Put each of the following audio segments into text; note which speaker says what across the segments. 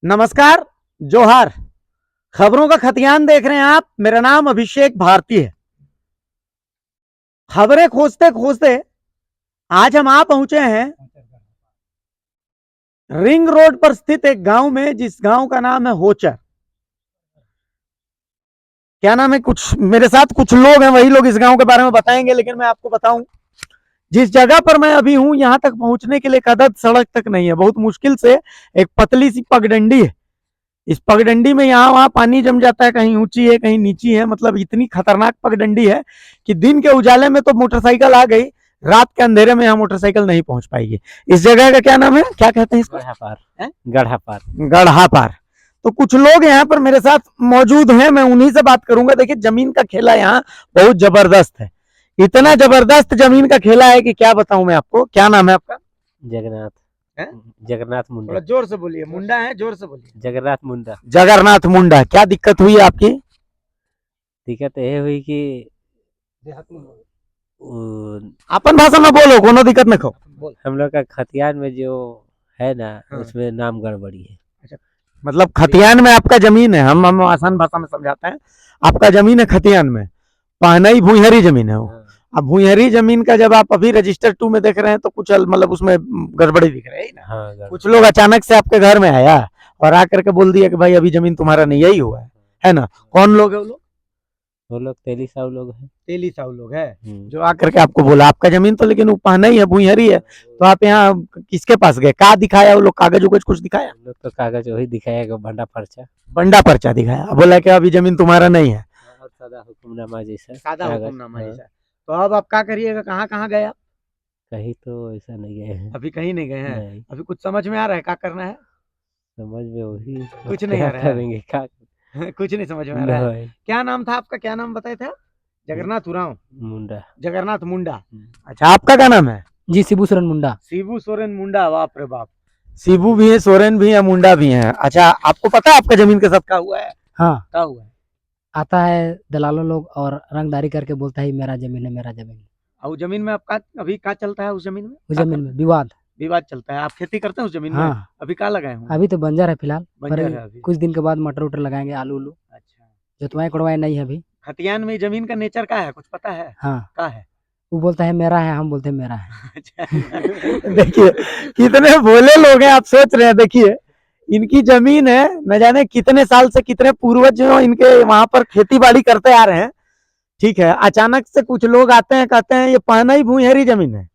Speaker 1: नमस्कार, जोहार। खबरों का खतियान देख रहे हैं आप। मेरा नाम अभिषेक भारती है। खबरें खोजते खोजते आज हम आ पहुंचे हैं रिंग रोड पर स्थित एक गांव में, जिस गांव का नाम है होचर। क्या नाम है, कुछ मेरे साथ कुछ लोग हैं, वही लोग इस गांव के बारे में बताएंगे। लेकिन मैं आपको बताऊं, जिस जगह पर मैं अभी हूं, यहां तक पहुंचने के लिए कदम सड़क तक नहीं है। बहुत मुश्किल से एक पतली सी पगडंडी है। इस पगडंडी में यहाँ वहां पानी जम जाता है, कहीं ऊंची है कहीं नीची है। मतलब इतनी खतरनाक पगडंडी है कि दिन के उजाले में तो मोटरसाइकिल आ गई, रात के अंधेरे में यहाँ मोटरसाइकिल नहीं पहुंच पाएगी। इस जगह का क्या नाम है, क्या कहते हैं इसको?
Speaker 2: गढ़ापार। गढ़ापार।
Speaker 1: गढ़ापार। तो कुछ लोग यहाँ पर मेरे साथ मौजूद हैं, मैं उन्हीं से बात करूंगा। देखिए, जमीन का खेला यहाँ बहुत जबरदस्त है। इतना जबरदस्त जमीन का खेला है कि क्या बताऊं मैं आपको। क्या नाम है आपका?
Speaker 2: जगन्नाथ।
Speaker 1: है?
Speaker 2: जगन्नाथ मुंडा।
Speaker 1: थोड़ा जोर से बोलिए। मुंडा है, जोर से बोलिए।
Speaker 2: जगन्नाथ मुंडा।
Speaker 1: जगन्नाथ मुंडा। क्या दिक्कत हुई आपकी?
Speaker 2: दिक्कत ये हुई कि
Speaker 1: अपन भाषा में बोलो, कोनो दिक्कत न खो।
Speaker 2: हम लोग का खतियान में जो है ना,
Speaker 1: हाँ।
Speaker 2: उसमें नाम गड़बड़ी है।
Speaker 1: मतलब खतियान में आपका जमीन है। हम आसान भाषा में समझाते हैं। आपका जमीन है खतियान में, पहनई भूइहरी जमीन है वो।
Speaker 2: हाँ।
Speaker 1: अब भूइहरी जमीन का जब आप अभी रजिस्टर 2 में देख रहे हैं तो कुछ मतलब उसमें गड़बड़ी दिख रही है ना।
Speaker 2: हाँ,
Speaker 1: कुछ लोग अचानक से आपके घर में आया और आकर के बोल दिया कि भाई अभी जमीन तुम्हारा नहीं, यही हुआ है ना? कौन लोग है वो लोग?
Speaker 2: वो लोग 1300 लोग हैं।
Speaker 1: 1300 लोग है जो आकर के आपको बोला आपका जमीन तो लेकिन वो पहनई है, भूइहरी है। तो आप यहाँ किसके पास गए? का दिखाया वो लोग? कागज उगज कुछ दिखाया?
Speaker 2: हम लोग तो कागज वही दिखाएगा, भंडा पर्चा।
Speaker 1: बंडा पर्चा दिखाया, बोला कि अभी जमीन तुम्हारा नहीं है।
Speaker 2: और सादा हुक्मनामा जैसा।
Speaker 1: सादा
Speaker 2: कागज,
Speaker 1: हुक्मनामा
Speaker 2: हाँ।
Speaker 1: जैसा। तो अब आप क्या करिएगा? कहाँ कहाँ गए आप?
Speaker 2: कहीं तो ऐसा नहीं गए हैं।
Speaker 1: अभी कहीं नहीं गए हैं।
Speaker 2: नहीं।
Speaker 1: अभी कुछ समझ में आ रहा है क्या करना है?
Speaker 2: समझ में वही
Speaker 1: कुछ नहीं
Speaker 2: क्या
Speaker 1: आ रहा है।
Speaker 2: करेंगे, क्या
Speaker 1: कुछ नहीं समझ में आ रहा है।
Speaker 2: नहीं।
Speaker 1: क्या नाम था आपका? क्या नाम बताए थे आप? जगन्नाथ उरांव।
Speaker 2: मुंडा।
Speaker 1: जगन्नाथ मुंडा। अच्छा, आपका क्या नाम है?
Speaker 3: जी, शिबू सोरेन मुंडा।
Speaker 1: शिबू सोरेन मुंडा। बाप रे बाप, शिबू भी है, सोरेन भी है, मुंडा भी है। अच्छा, आपको पता है आपका जमीन के साथ क्या हुआ है?
Speaker 3: हाँ,
Speaker 1: क्या हुआ है?
Speaker 3: आता है दलालों लोग और रंगदारी करके बोलता है मेरा जमीन है, मेरा जमीन है।
Speaker 1: और उस जमीन में आपका अभी क्या चलता है? उस जमीन में
Speaker 3: उस जमीन में विवाद।
Speaker 1: विवाद चलता है। आप खेती करते हैं उस जमीन में?
Speaker 3: हाँ,
Speaker 1: अभी क्या लगाए हुए हैं?
Speaker 3: अभी तो बंजर है फिलहाल,
Speaker 1: बंजर
Speaker 3: पर
Speaker 1: है अभी।
Speaker 3: कुछ दिन के बाद मटर उटर लगाएंगे, आलू उलू।
Speaker 1: अच्छा,
Speaker 3: जोतवाए कोड़वाए नहीं है अभी।
Speaker 1: खतियान में जमीन का नेचर क्या है, कुछ पता है?
Speaker 3: हाँ,
Speaker 1: क्या है?
Speaker 3: वो बोलता है मेरा है, हम बोलते हैं मेरा है।
Speaker 1: अच्छा। देखिए कितने भोले लोग हैं, आप सोच रहे हैं। देखिए, इनकी जमीन है, न जाने कितने साल से, कितने पूर्वज जो इनके वहां पर खेती बाड़ी करते आ रहे हैं। ठीक है, अचानक से कुछ लोग आते हैं, कहते हैं ये पहनई भूइहरी जमीन है,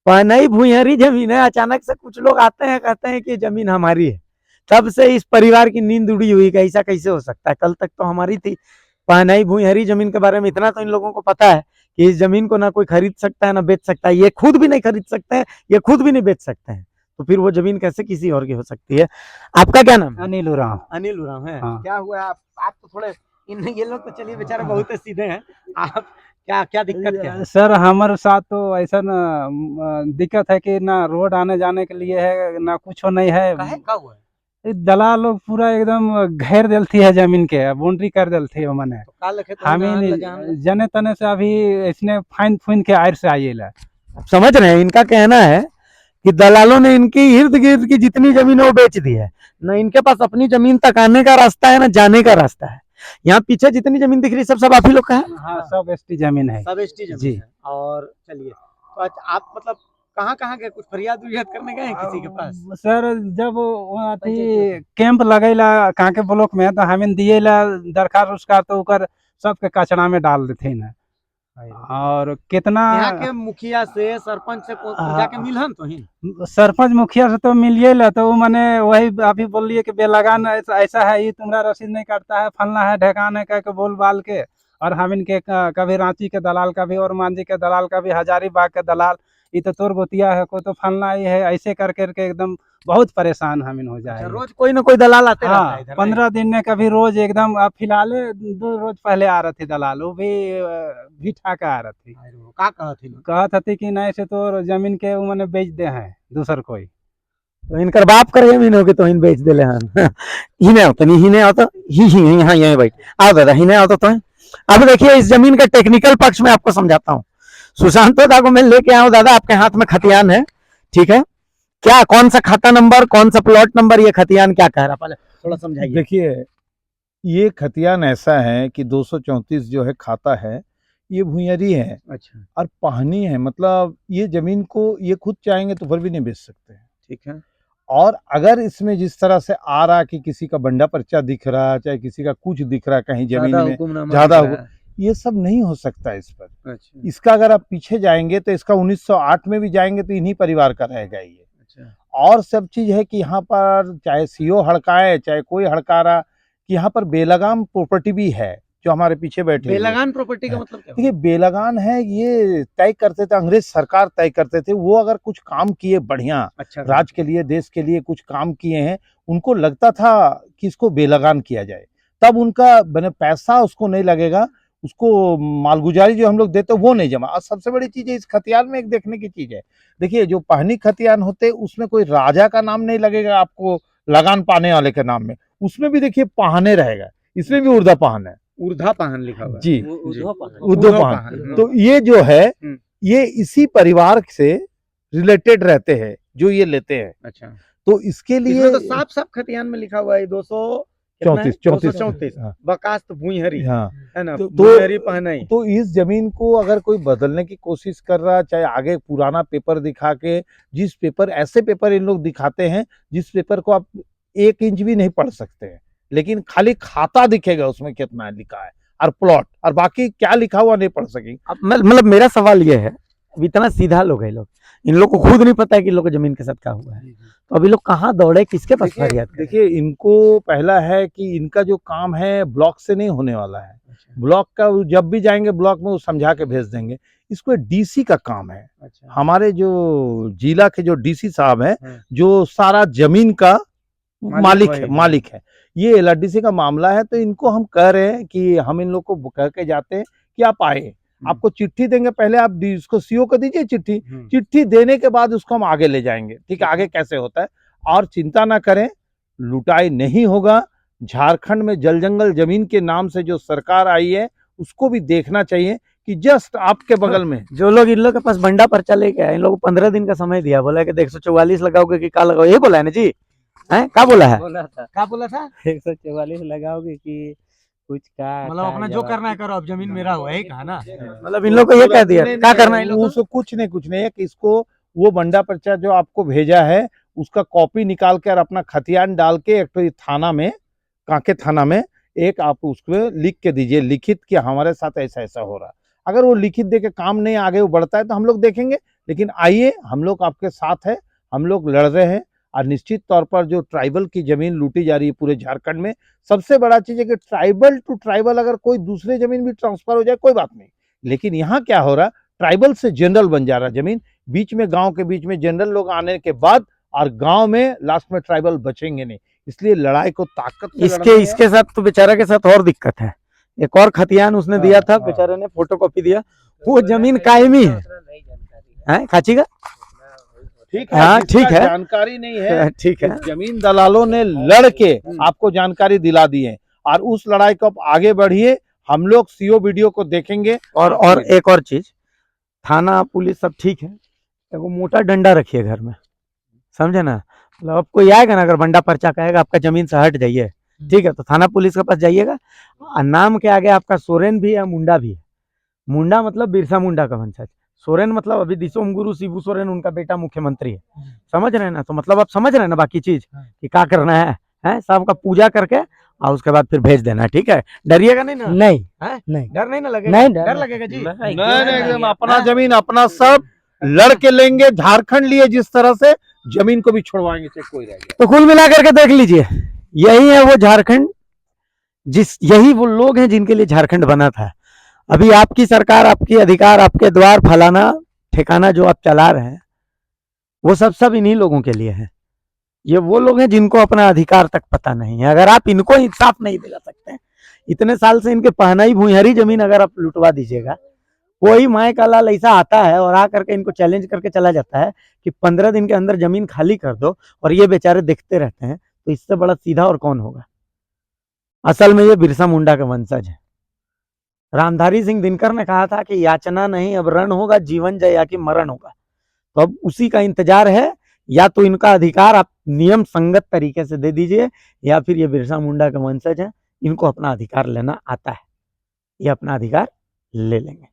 Speaker 1: पहनई भूइहरी जमीन है। अचानक से कुछ लोग आते हैं, कहते हैं कि ये जमीन हमारी है। तब से इस परिवार की नींद उड़ी हुई कि ऐसा कैसे हो सकता है, कल तक तो हमारी थी। पहनई भूइहरी जमीन के बारे में इतना तो इन लोगों को पता है कि इस जमीन को ना कोई खरीद सकता है ना बेच सकता है। ये खुद भी नहीं खरीद सकते हैं, ये खुद भी नहीं बेच सकते हैं। तो फिर वो जमीन कैसे किसी और की हो सकती है? आपका क्या नाम है?
Speaker 4: अनिल उरांव।
Speaker 1: अनिल उरांव है।
Speaker 4: हाँ।
Speaker 1: क्या हुआ? आप तो थोड़े ये लोग तो चलिए बेचारे बहुत सीधे हैं। आप क्या क्या दिक्कत क्या है?
Speaker 4: सर हमारे साथ तो ऐसा न दिक्कत है कि ना रोड आने जाने के लिए है, ना कुछ नहीं है।
Speaker 1: क्या हुआ है?
Speaker 4: ये दलाल लोग पूरा एकदम घेर देलती है जमीन के, बाउंड्री कर देलती है मैंने।
Speaker 1: तो काल लखे तो
Speaker 4: हमें जने तने से अभी इसने फाइन फुइन के आयर से आइएला।
Speaker 1: समझ रहे हैं। इनका कहना है कि दलालों ने इनकी इर्द गिर्द की जितनी जमीन है वो बेच दी है। न इनके पास अपनी जमीन तक आने का रास्ता है, न जाने का रास्ता है। यहाँ पीछे जितनी जमीन दिख रही है सब आप ही लोग का है?
Speaker 4: हाँ, सब एसटी जमीन है।
Speaker 1: सब एसटी जमीन
Speaker 4: जी।
Speaker 1: है। और चलिए, तो आप मतलब कहाँ गए? कुछ फरियाद उरियाद करने गए हैं किसी के पास?
Speaker 4: सर जब वो अथी कैंप लगेला कहाँ के ब्लॉक में, तो हमें दिएला दरखास्त उसका, तो ओकर सबके कचरा में डाल देते ना। और कितना
Speaker 1: यहाँ के मुखिया से, सरपंच से जाके मिलहन तो ही?
Speaker 4: सरपंच मुखिया से तो मिलिए ला, तो मैंने वही अभी बोलिए कि बेलगान ऐसा है, ये तुम्हारा रसीद नहीं काटता है, फलना है ढेकान है, कह के बोल बाल के। और हम इनके कभी रांची के दलाल का भी और मांझी के दलाल का भी, हजारीबाग के दलाल, ये तो तोर गोतिया है, कोई तो फलना ही है, ऐसे करके एकदम बहुत परेशान हम इन हो जाए।
Speaker 1: रोज कोई ना कोई दलाल आते रहता है
Speaker 4: हाँ,
Speaker 1: इधर।
Speaker 4: 15 दिन में कभी रोज एकदम। अब फिलहाल 2 रोज पहले आ रहे थे दलाल, वो भी ठाका आ रहे थे।
Speaker 1: का कहती
Speaker 4: कहत थी कि नहीं से तो जमीन के मैंने बेच दे हैं दूसर कोई।
Speaker 1: तो इनकर बाप कर जमीन होगी तो इन बेच देले हन। हिने हो तो नहीं, हिने हो तो ही यहाँ यहीं बैठ आओ दादा, हिने हो तो। अब देखिए, इस जमीन का टेक्निकल पक्ष में आपको समझाता हूँ। सुशांतो दा को मैं लेके आऊँ। दादा, आपके हाथ में खतियान है, ठीक है? क्या, कौन सा खाता नंबर, कौन सा प्लॉट नंबर, ये खतियान क्या कह रहा, पहले थोड़ा समझाइए।
Speaker 5: देखिए, ये खतियान ऐसा है कि 234 जो है खाता है, ये भूइयरी है
Speaker 1: अच्छा,
Speaker 5: और पाहनी है, मतलब ये जमीन को ये खुद चाहेंगे तो फिर भी नहीं बेच सकते हैं।
Speaker 1: ठीक है।
Speaker 5: और अगर इसमें जिस तरह से आ रहा कि किसी का बंडा पर्चा दिख रहा है, चाहे किसी का कुछ दिख रहा है कहीं जमीन में ज्यादा हुकुम, ये सब नहीं हो सकता इस पर।
Speaker 1: अच्छा,
Speaker 5: इसका अगर आप पीछे जाएंगे तो इसका 1908 में भी जाएंगे तो इन्हीं परिवार का रहेगा ये।
Speaker 1: अच्छा,
Speaker 5: और सब चीज है कि यहाँ पर चाहे सीओ हड़काए चाहे कोई हड़का रहा, कि यहाँ पर बेलगाम प्रॉपर्टी भी है जो हमारे पीछे बैठे हुए हैं।
Speaker 1: बेलगान प्रॉपर्टी का मतलब क्या
Speaker 5: देखिए, बेलगान है, ये तय करते थे, अंग्रेज सरकार तय करते थे, वो अगर कुछ काम किए बढ़िया
Speaker 1: अच्छा,
Speaker 5: राज्य के लिए देश के लिए कुछ काम किए हैं, उनको लगता था कि इसको बेलगान किया जाए, तब उनका बने पैसा उसको नहीं लगेगा, उसको मालगुजारी जो हम लोग देते वो नहीं जमा। और सबसे बड़ी चीज है इस खतियान में एक देखने की चीज है, देखिए जो पहनी खतियान होते उसमें कोई राजा का नाम नहीं लगेगा आपको लगान पाने वाले के नाम में, उसमें भी देखिए पहाने रहेगा, इसमें भी उर्दा पहान है,
Speaker 1: ऊर्धा पाहन लिखा हुआ है।
Speaker 5: जी
Speaker 2: उद्धव पहाड़।
Speaker 5: उर्दू पहान। तो ये जो है ये इसी परिवार से रिलेटेड रहते हैं जो ये लेते हैं,
Speaker 1: अच्छा,
Speaker 5: तो इसके लिए
Speaker 1: इसमें तो साफ साफ खतियान में लिखा हुआ है
Speaker 5: 34
Speaker 1: बकास्त भूइहरी
Speaker 5: हाँ।
Speaker 1: है ना,
Speaker 5: तो
Speaker 1: भूइहरी पहनाई।
Speaker 5: तो इस जमीन को अगर कोई बदलने की कोशिश कर रहा, चाहे आगे पुराना पेपर दिखा के, जिस पेपर ऐसे पेपर इन लोग दिखाते हैं जिस पेपर को आप 1 इंच भी नहीं पढ़ सकते हैं, लेकिन खाली खाता दिखेगा उसमें कितना लिखा है और प्लॉट, और बाकी क्या लिखा हुआ नहीं पढ़ सकेंगे।
Speaker 1: अब मतलब मेरा सवाल ये है, अब इतना सीधा लोग है, लोग इन लोग को खुद नहीं पता है कि लोग जमीन के साथ क्या हुआ है, तो अभी लोग कहाँ दौड़े, किसके पास फरियाद करें?
Speaker 5: देखिए, इनको पहला है कि इनका जो काम है ब्लॉक से नहीं होने वाला है, ब्लॉक का जब भी जाएंगे ब्लॉक में वो समझा के भेज देंगे, इसको डीसी का काम है।
Speaker 1: अच्छा,
Speaker 5: हमारे जो जिला के जो डीसी साहब हैं,
Speaker 1: हाँ।
Speaker 5: जो सारा जमीन का
Speaker 1: मालिक वही
Speaker 5: मालिक है, ये एलआरडीसी का मामला है, तो इनको हम कह रहे हैं कि हम इन लोग को कह के जाते हैं कि आप आए, आपको चिट्ठी देंगे, पहले आप इसको सीओ को दीजिए चिट्ठी, चिट्ठी देने के बाद उसको हम आगे ले जाएंगे, ठीक है, आगे कैसे होता है। और चिंता ना करें, लुटाई नहीं होगा। झारखंड में जल जंगल जमीन के नाम से जो सरकार आई है उसको भी देखना चाहिए कि जस्ट आपके बगल में
Speaker 1: जो लोग इन लोग के पास बंडा पर्चा लेके आए, इन लोगों को 15 दिन का समय दिया, बोला कि 144 लगाओगे कि क्या लगाओ, ये बोला है ना जी, हैं क्या बोला है,
Speaker 2: बोला था
Speaker 1: क्या बोला था,
Speaker 2: 144 लगाओगे कि कुछ का
Speaker 1: मतलब
Speaker 2: का
Speaker 1: अपना जो
Speaker 2: जवाब-
Speaker 1: करना है करो, अब जमीन मेरा हुआ है, कहा ना, मतलब इन लोग को ये कह दिया क्या करना है इन लोग को?
Speaker 5: उसको कुछ नहीं है कि इसको वो बंडा पर्चा जो आपको भेजा है उसका कॉपी निकाल के और अपना खतियान डाल के एक तो थाना में, कांके थाना में एक आप उसको लिख के दीजिए, लिखित कि हमारे साथ ऐसा ऐसा हो रहा। अगर वो लिखित दे के काम नहीं आगे वो बढ़ता है तो हम लोग देखेंगे, लेकिन आइए हम लोग आपके साथ है, हम लोग लड़ रहे हैं। और निश्चित तौर पर जो ट्राइबल की जमीन लूटी जा रही है पूरे झारखंड में, सबसे बड़ा चीज है कि ट्राइबल टू ट्राइबल अगर कोई दूसरे जमीन भी ट्रांसफर हो जाए कोई बात नहीं, लेकिन यहाँ क्या हो रहा, ट्राइबल से जनरल बन जा रहा जमीन, बीच में गांव के बीच में जनरल लोग आने के बाद और गांव में लास्ट में ट्राइबल बचेंगे नहीं, इसलिए लड़ाई को ताकत से लड़ना है।
Speaker 1: इसके साथ तो बेचारा के साथ और दिक्कत है, एक और खतियान उसने दिया था, बेचारे ने फोटोकॉपी दिया, वो जमीन कायमी है,
Speaker 2: नहीं जानकारी है।
Speaker 1: हैं खाची का,
Speaker 5: ठीक है,
Speaker 1: हाँ,
Speaker 5: जिसका
Speaker 1: ठीक है।
Speaker 5: जानकारी नहीं है,
Speaker 1: ठीक है,
Speaker 5: जमीन दलालों ने लड़ के आपको जानकारी दिला दी है, और उस लड़ाई को आप आगे बढ़िए, हम लोग सीओ वीडियो को देखेंगे।
Speaker 1: और एक और चीज, थाना पुलिस सब ठीक है, एगो मोटा डंडा रखिए घर में, समझे ना, मतलब अब कोई आएगा ना, अगर बंडा पर्चा कहेगा आपका जमीन से हट जाइए, ठीक है, तो थाना पुलिस के पास जाइएगा, और नाम के आगे आपका सोरेन भी है, मुंडा भी है, मुंडा मतलब बिरसा मुंडा का वंशज, सोरेन मतलब अभी दिसोम गुरु शिबू सोरेन उनका बेटा मुख्यमंत्री है, समझ रहे हैं ना, तो मतलब आप समझ रहे हैं ना बाकी चीज कि क्या करना है सबका पूजा करके और उसके बाद फिर भेज देना है, ठीक है, डरिएगा नहीं ना,
Speaker 3: नहीं
Speaker 1: हैं?
Speaker 3: नहीं
Speaker 1: डर नहीं ना लगेगा,
Speaker 3: नहीं,
Speaker 1: डर लगेगा जी,
Speaker 5: नहीं एकदम अपना जमीन अपना सब लड़ के लेंगे, झारखंड लिए जिस तरह से जमीन को भी छुड़वाएंगे चाहे कोई रह गया।
Speaker 1: तो कुल मिलाकर के देख लीजिए, यही है वो झारखंड, यही वो लोग हैं जिनके लिए झारखंड बना था। अभी आपकी सरकार, आपकी अधिकार, आपके द्वार, फलाना ठिकाना जो आप चला रहे हैं, वो सब इन्हीं लोगों के लिए है। ये वो लोग हैं जिनको अपना अधिकार तक पता नहीं है। अगर आप इनको इंसाफ नहीं दिला सकते हैं, इतने साल से इनके पहनाई भूइहरी जमीन अगर आप लुटवा दीजिएगा, कोई माए का लाल ऐसा आता है और आ करके इनको चैलेंज करके चला जाता है कि 15 दिन के अंदर जमीन खाली कर दो, और ये बेचारे देखते रहते हैं, तो इससे बड़ा सीधा और कौन होगा। असल में ये बिरसा मुंडा का वंशज है। रामधारी सिंह दिनकर ने कहा था कि याचना नहीं अब रण होगा, जीवन जया कि मरण होगा। तो अब उसी का इंतजार है या तो इनका अधिकार आप नियम संगत तरीके से दे दीजिए, या फिर ये बिरसा मुंडा के वंशज हैं, इनको अपना अधिकार लेना आता है, ये अपना अधिकार ले लेंगे।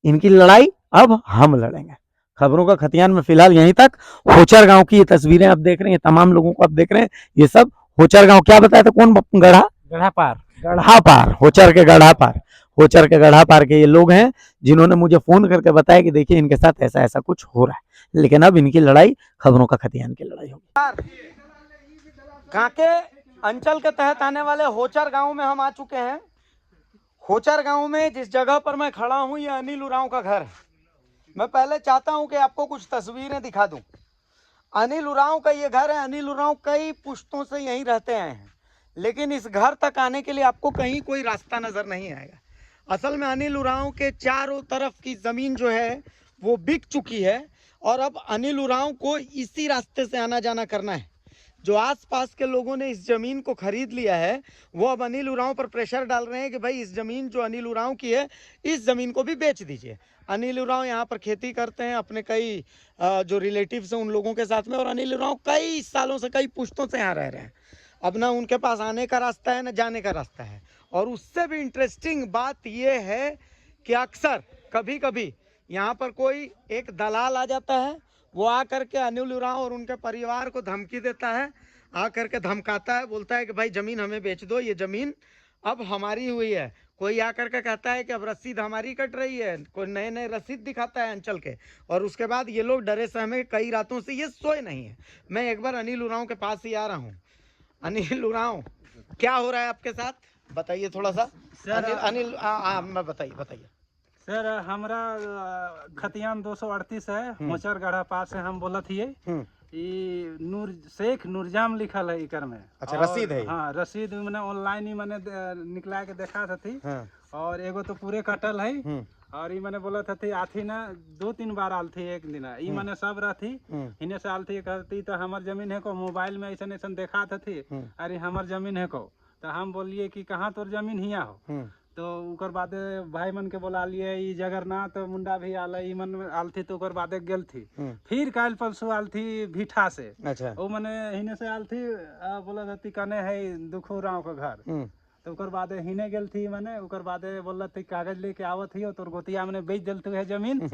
Speaker 1: इनकी लड़ाई अब हम लड़ेंगे। खबरों का खतियान में फिलहाल यहीं तक। होचर गांव की ये तस्वीरें आप देख रहे हैं, तमाम लोगों को आप देख रहे हैं, ये सब होचर गांव, क्या बताया था, कौन गढ़ा
Speaker 2: गढ़ा पार
Speaker 1: गढ़ा पार, होचर के गढ़ा पार, होचर के गढ़ा पार के ये लोग हैं जिन्होंने मुझे फोन करके बताया कि देखिए इनके साथ ऐसा ऐसा कुछ हो रहा है। लेकिन अब इनकी लड़ाई खबरों का खतियान की लड़ाई होगी। कांके अंचल के तहत आने वाले होचर गांव में हम आ चुके हैं। होचर गांव में जिस जगह पर मैं खड़ा हूं, ये अनिल उरांव का घर है। मैं पहले चाहता हूं कि आपको कुछ तस्वीरें दिखा दूं। अनिल उरांव का ये घर है। अनिल उरांव कई पुश्तों से यहीं रहते आए हैं, लेकिन इस घर तक आने के लिए आपको कहीं कोई रास्ता नजर नहीं आएगा। असल में अनिल उरांव के चारों तरफ की जमीन जो है वो बिक चुकी है, और अब अनिल उरांव को इसी रास्ते से आना जाना करना है। जो आसपास के लोगों ने इस जमीन को खरीद लिया है, वो अब अनिल उरांव पर प्रेशर डाल रहे हैं कि भाई इस जमीन जो अनिल उरांव की है, इस जमीन को भी बेच दीजिए। अनिल उरांव यहाँ पर खेती करते हैं अपने कई जो रिलेटिव्स हैं उन लोगों के साथ में, और अनिल उरांव कई सालों से, कई पुश्तों से यहाँ रह रहे हैं। अब ना उनके पास आने का रास्ता है, ना जाने का रास्ता है। और उससे भी इंटरेस्टिंग बात यह है कि अक्सर कभी कभी यहाँ पर कोई एक दलाल आ जाता है, वो आकर के अनिल उरांव और उनके परिवार को धमकी देता है, आकर के धमकाता है, बोलता है कि भाई ज़मीन हमें बेच दो, ये ज़मीन अब हमारी हुई है। कोई आकर के कहता है कि अब रसीद हमारी कट रही है, कोई नए नए रसीद दिखाता है अंचल के, और उसके बाद ये लोग डरे सहमे कई रातों से ये सोए नहीं है। मैं एक बार अनिल उरांव के पास ही आ रहा हूँ। अनिल उरांव, क्या हो रहा है आपके साथ, बताइए थोड़ा सा। अनिल मैं बताइए
Speaker 4: सर, हमारा खतियान 238 है, होचर गढ़ा पास से हम बोलत हिए। नूर शेख नूरजाम लिखल है इकर में।
Speaker 1: अच्छा, रसीद है?
Speaker 4: हाँ, रसीद मैंने ऑनलाइन ही मैंने निकला के देखा थी। हाँ। और एगो तो पूरे कटल है, और ये मैंने बोला था आथी ना 2-3 बार आल थी एक दिन। ये मैंने सब रहती इन्हें से आल थी, कहती तो हमार जमीन है को, मोबाइल में ऐसा ऐसा देखा थी, अरे हमार जमीन है को। तो हम बोलिए कि कहाँ तोर जमीन हिया हो। तो उकर बाद भाई मन के बोला लिए, ई जगरनाथ मुंडा भी आल, ई मन आल थी, तो उकर बाद गेल थी। फिर काल परसों आल थी भीठा से। अच्छा। वो मने हिने से आल थी, बोला थी कने है दुखू राव का घर। तो उकर बाद हिने गेल थी, मैंने उकर बाद बोला थी कागज लेके आवत ही, तोर गोतिया मैंने बेच दिल है जमीन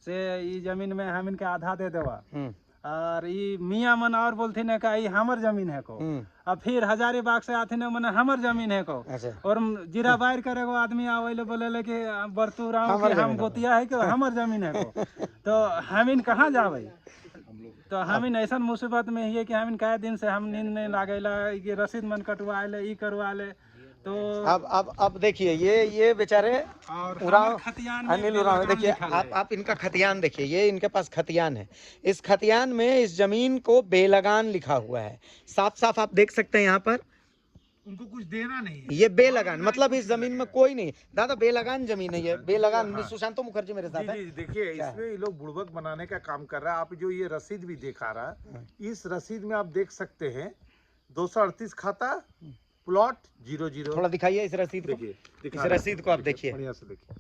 Speaker 4: से, ई जमीन में हम इनके आधा दे देवा। और ये मियाँ मन और बोलती न का ये हमर जमीन है को। अब फिर हजारीबाग से आती न मने हमर जमीन है को। अच्छा। और जीरा बाहर करे को आदमी आवे बोले कि बरतू राव के हम गोतिया है कि हमर जमीन है को। तो हम इन कहाँ जावे। तो हम इन ऐसा मुसीबत में ही है कि हम इन कई दिन से हम नींद नहीं लागेला, ये रसीद मन कटवा ले, ई करवा ले। तो
Speaker 1: अब देखिए ये बेचारे उरांव, अनिल उरांव, देखिए आप इनका खतियान देखिए, ये इनके पास खतियान है। इस खतियान में इस जमीन को बेलगान लिखा हुआ है, साफ साफ आप देख सकते हैं। यहाँ पर
Speaker 5: उनको कुछ देना नहीं है,
Speaker 1: ये बेलगान, मतलब इस जमीन में कोई नहीं। दादा बेलगान जमीन है ये, बेलगान। हाँ। सुशांतो मुखर्जी मेरे साथ है।
Speaker 5: देखिए इसमें ये लोग बुड़बक बनाने का काम कर रहा है। आप जो ये रसीद भी दिखा रहा है, इस रसीद में आप देख सकते हैं 238 खाता प्लॉट 00।
Speaker 1: थोड़ा दिखाइए इस रसीद को, इस रसीद को आप देखिए,
Speaker 5: बढ़िया से देखिए।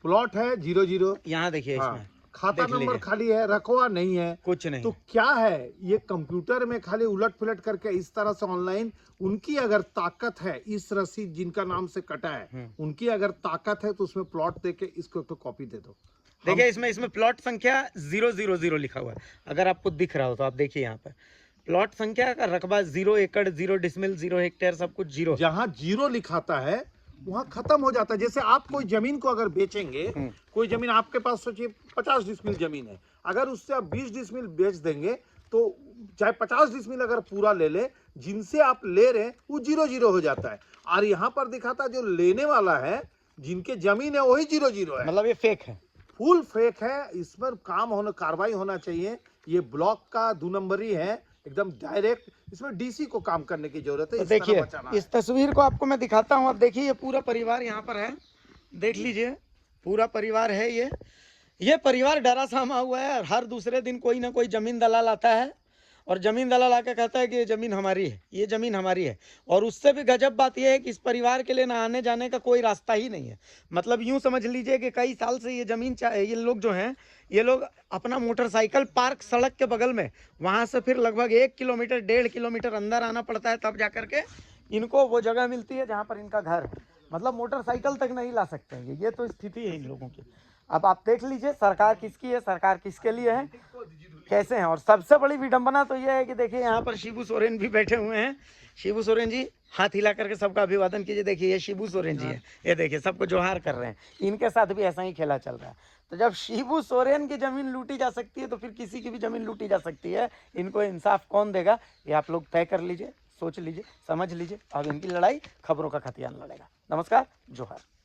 Speaker 5: प्लॉट है 00,
Speaker 1: यहाँ देखिए।
Speaker 5: हाँ,
Speaker 1: इसमें
Speaker 5: खाता नंबर खाली है, रखवा नहीं है,
Speaker 1: कुछ नहीं।
Speaker 5: तो क्या है, ये कंप्यूटर में खाली उलट पुलट करके इस तरह से ऑनलाइन, उनकी अगर ताकत है, इस रसीद जिनका नाम से कटा है, उनकी अगर ताकत है तो उसमें प्लॉट देके इसको एक तो कॉपी दे दो।
Speaker 1: देखिए इसमें प्लॉट संख्या 000 लिखा हुआ है, अगर आपको दिख रहा हो तो आप देखिए यहाँ पर प्लॉट संख्या का रकबा 0 एकड़ 0 डिसमिल 0 हेक्टेयर सब कुछ 0।
Speaker 5: जहाँ 0 लिखाता है वहाँ खत्म हो जाता है। जैसे आप कोई जमीन को अगर बेचेंगे, कोई जमीन आपके पास सोचिए 50 डिसमिल जमीन है, अगर उससे आप 20 डिसमिल बेच देंगे तो चाहे 50 डिसमिल अगर पूरा ले ले, जिनसे आप ले रहे हैं वो 0-0 हो जाता है। और यहाँ पर दिखाता जो लेने वाला है, जिनके जमीन है वही 0-0 है,
Speaker 1: मतलब ये फेक है,
Speaker 5: फुल फेक है। इस पर काम होना, कार्रवाई होना चाहिए। ये ब्लॉक का 2 नंबरी है, एकदम डायरेक्ट। इसमें डीसी को काम करने की जरूरत है।
Speaker 1: तो देखिए इस तस्वीर को आपको मैं दिखाता हूँ। आप देखिए ये पूरा परिवार यहाँ पर है, देख लीजिए पूरा परिवार है। ये परिवार डरा सहमा हुआ है। हर दूसरे दिन कोई ना कोई जमीन दलाल आता है और जमीन दलाल आकर कहता है कि ये जमीन हमारी है, ये जमीन हमारी है। और उससे भी गजब बात यह है कि इस परिवार के लिए ना आने जाने का कोई रास्ता ही नहीं है। मतलब यूं समझ लीजिए कि कई साल से ये जमीन, ये लोग जो हैं ये लोग अपना मोटरसाइकिल पार्क सड़क के बगल में, वहाँ से फिर लगभग 1 किलोमीटर 1.5 किलोमीटर अंदर आना पड़ता है, तब जा करके इनको वो जगह मिलती है जहाँ पर इनका घर, मतलब मोटरसाइकिल तक नहीं ला सकते हैं। ये तो स्थिति है इन लोगों की। अब आप देख लीजिए सरकार किसकी है, सरकार किसके लिए है, कैसे हैं। और सबसे बड़ी विडंबना तो ये है कि देखिए यहाँ पर शिबू सोरेन भी बैठे हुए हैं। शिबू सोरेन जी, हाथ हिला करके सबका अभिवादन कीजिए। देखिए ये शिबू सोरेन जी है, ये देखिए सबको जोहार कर रहे हैं। इनके साथ भी ऐसा ही खेला चल रहा है। तो जब शिबू सोरेन की जमीन लूटी जा सकती है तो फिर किसी की भी जमीन लूटी जा सकती है। इनको इंसाफ कौन देगा, ये आप लोग तय कर लीजिए, सोच लीजिए, समझ लीजिए। अब इनकी लड़ाई खबरों का खतियान लड़ेगा। नमस्कार, जोहार।